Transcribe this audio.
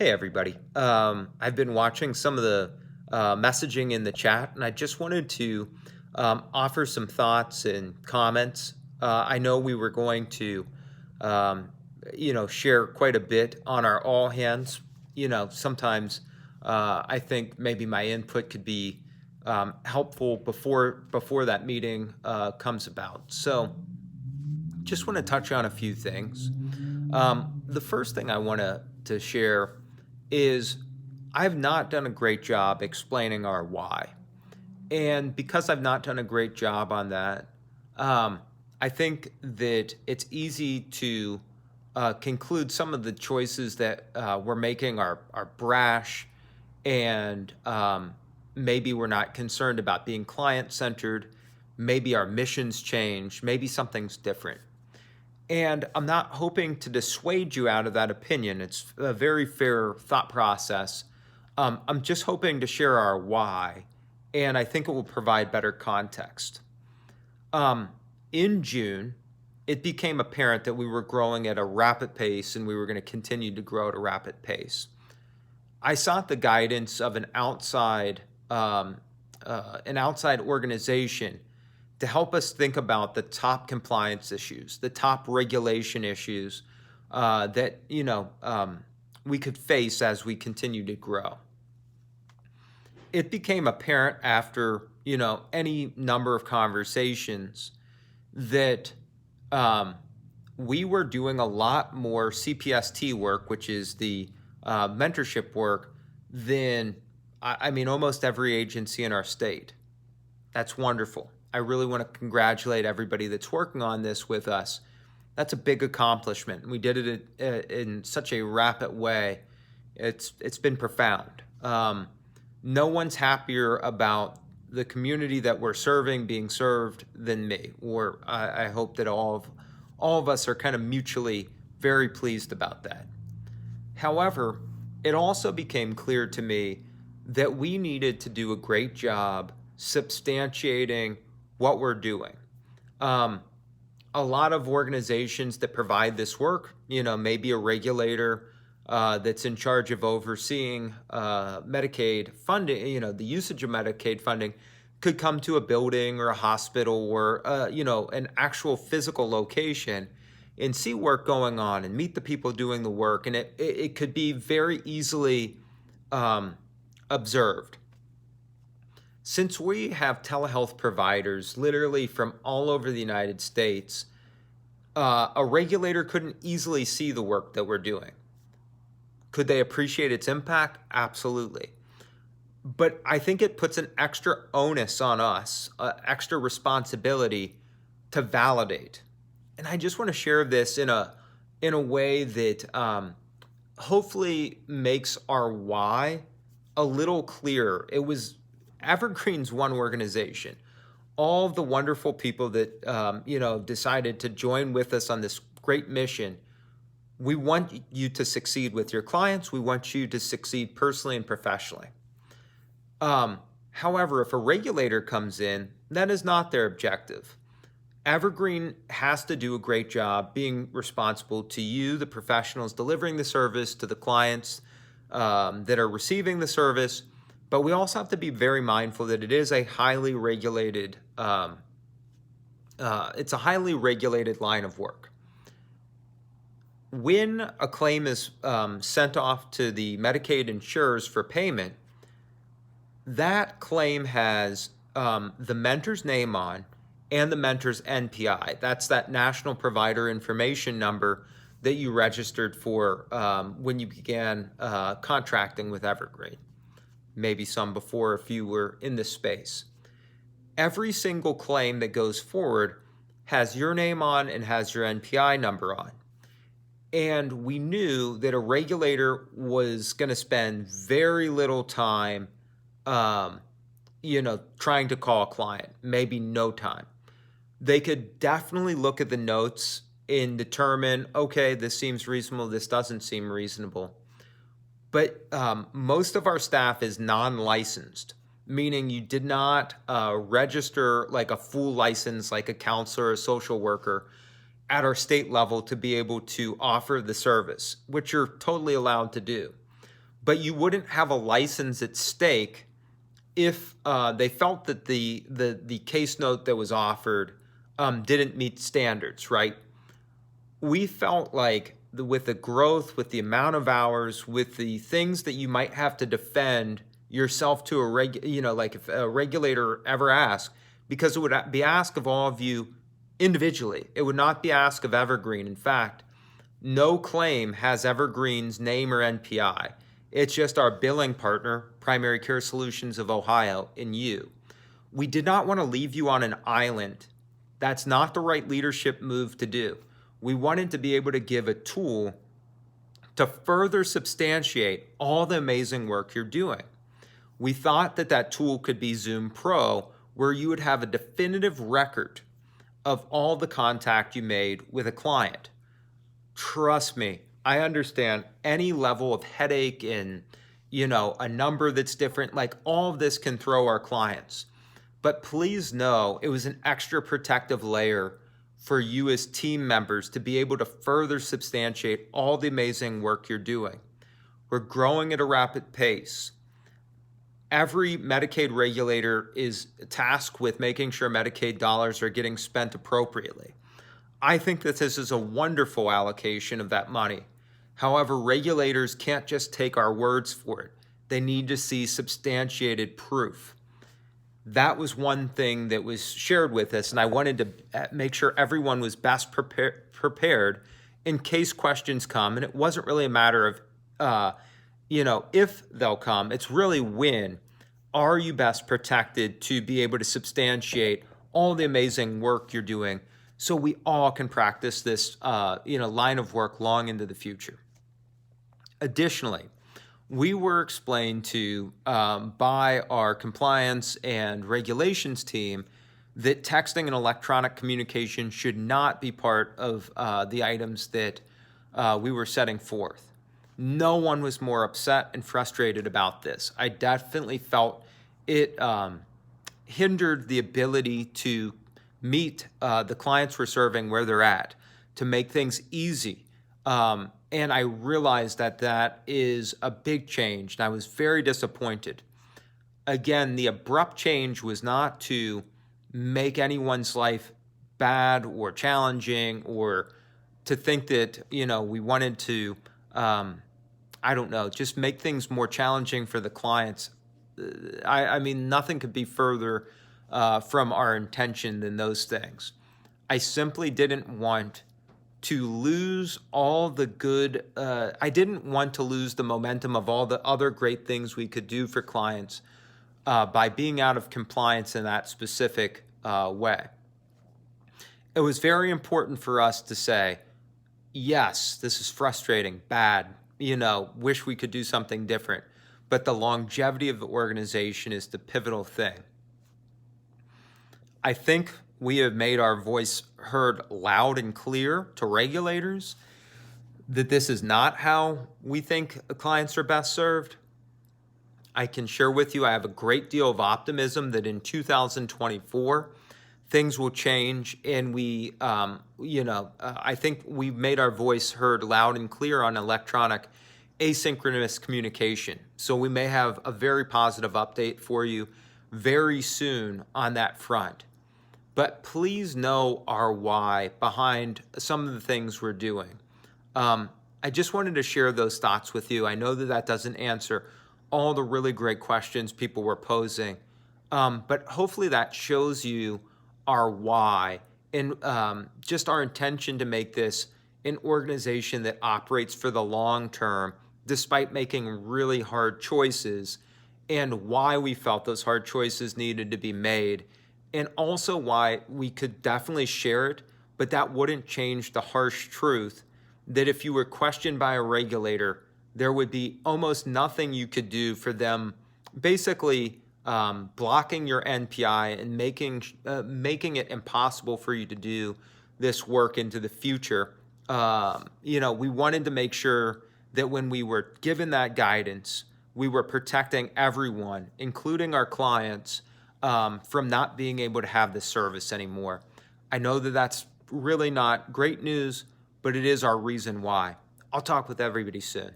Hey, everybody. I've been watching some of the messaging in the chat, and I just wanted to offer some thoughts and comments. I know we were going to, um, share quite a bit on our all hands. Sometimes I think maybe my input could be helpful before that meeting comes about. So, just want to touch on a few things. The first thing I want to share is I've not done a great job explaining our why. And because I've not done a great job on that, um, I think that it's easy to conclude some of the choices that we're making are brash and maybe we're not concerned about being client centered. Maybe our missions change. Maybe something's different. And I'm not hoping to dissuade you out of that opinion. It's a very fair thought process. I'm just hoping to share our why, and I think it will provide better context. Um, in June, it became apparent that we were growing at a rapid pace and we were going to continue to grow at a rapid pace. I sought the guidance of um, an outside organization to help us think about the top compliance issues, the top regulation issues that we could face as we continue to grow. It became apparent after any number of conversations that um, we were doing a lot more CPST work, which is the mentorship work, than I mean almost every agency in our state. That's wonderful. I really want to congratulate everybody that's working on this with us. That's a big accomplishment. We did it in such a rapid way. It's been profound. No one's happier about the community that we're serving being served than me. Or I hope that all of us are kind of mutually very pleased about that. However, it also became clear to me that we needed to do a great job substantiating what we're doing. Um, a lot of organizations that provide this work, maybe a regulator that's in charge of overseeing Medicaid funding, the usage of Medicaid funding, could come to a building or a hospital or, an actual physical location and see work going on and meet the people doing the work. And it could be very easily um, observed. Since we have telehealth providers literally from all over the United States, a regulator couldn't easily see the work that we're doing. Could they appreciate its impact? Absolutely. But I think it puts an extra onus on us, extra responsibility to validate. And I just want to share this in a way that hopefully makes our why a little clearer. It was Evergreen's one organization. All of the wonderful people that decided to join with us on this great mission. We want you to succeed with your clients. We want you to succeed personally and professionally. However, if a regulator comes in, that is not their objective. Evergreen has to do a great job being responsible to you, the professionals delivering the service, to the clients that are receiving the service. But we also have to be very mindful that it is a highly regulated. It's a highly regulated line of work. When a claim is sent off to the Medicaid insurers for payment, that claim has the mentor's name on and the mentor's NPI. That's that National Provider Information Number that you registered for when you began contracting with Evergreen. Maybe some before if you were in this space. Every single claim that goes forward has your name on and has your NPI number on. And we knew that a regulator was going to spend very little time, trying to call a client, maybe no time. They could definitely look at the notes and determine, okay, this seems reasonable, this doesn't seem reasonable. But most of our staff is non-licensed, meaning you did not register like a full license, like a counselor or a social worker at our state level to be able to offer the service, which you're totally allowed to do. but you wouldn't have a license at stake if they felt that the case note that was offered didn't meet standards, right? We felt like with the growth, with the amount of hours, with the things that you might have to defend yourself to like if a regulator ever asked, because it would be asked of all of you individually. It would not be asked of Evergreen. In fact, no claim has Evergreen's name or NPI. It's just our billing partner, Primary Care Solutions of Ohio, and you. We did not want to leave you on an island. That's not the right leadership move to do. We wanted to be able to give a tool to further substantiate all the amazing work you're doing. We thought that that tool could be Zoom Pro, where you would have a definitive record of all the contact you made with a client. Trust me, I understand any level of headache and, a number that's different, like all of this can throw our clients. But please know it was an extra protective layer for you as team members to be able to further substantiate all the amazing work you're doing. We're growing at a rapid pace. Every Medicaid regulator is tasked with making sure Medicaid dollars are getting spent appropriately. I think that this is a wonderful allocation of that money. However, regulators can't just take our words for it. They need to see substantiated proof. That was one thing that was shared with us, and I wanted to make sure everyone was best prepared in case questions come. And it wasn't really a matter of, if they'll come. It's really when. Are you best protected to be able to substantiate all the amazing work you're doing so we all can practice this, line of work long into the future? Additionally, we were explained to by our compliance and regulations team that texting and electronic communication should not be part of the items that we were setting forth. No one was more upset and frustrated about this. I definitely felt it hindered the ability to meet the clients we're serving where they're at, to make things easy. And I realized that that is a big change, and I was very disappointed. Again, the abrupt change was not to make anyone's life bad or challenging or to think that, we wanted to, just make things more challenging for the clients. I mean, nothing could be further from our intention than those things. I simply didn't want to lose all the good, I didn't want to lose the momentum of all the other great things we could do for clients by being out of compliance in that specific way. It was very important for us to say, yes, this is frustrating, bad, wish we could do something different, but the longevity of the organization is the pivotal thing. I think we have made our voice heard loud and clear to regulators that this is not how we think clients are best served. I can share with you, I have a great deal of optimism that in 2024, things will change, and I think we've made our voice heard loud and clear on electronic asynchronous communication. So we may have a very positive update for you very soon on that front. But please know our why behind some of the things we're doing. I just wanted to share those thoughts with you. I know that that doesn't answer all the really great questions people were posing, but hopefully that shows you our why and just our intention to make this an organization that operates for the long term, despite making really hard choices, and why we felt those hard choices needed to be made, and also why we could definitely share it, but that wouldn't change the harsh truth that if you were questioned by a regulator, there would be almost nothing you could do for them basically blocking your NPI and making it impossible for you to do this work into the future. We wanted to make sure that when we were given that guidance, we were protecting everyone, including our clients, from not being able to have this service anymore. I know that that's really not great news, but it is our reason why. I'll talk with everybody soon.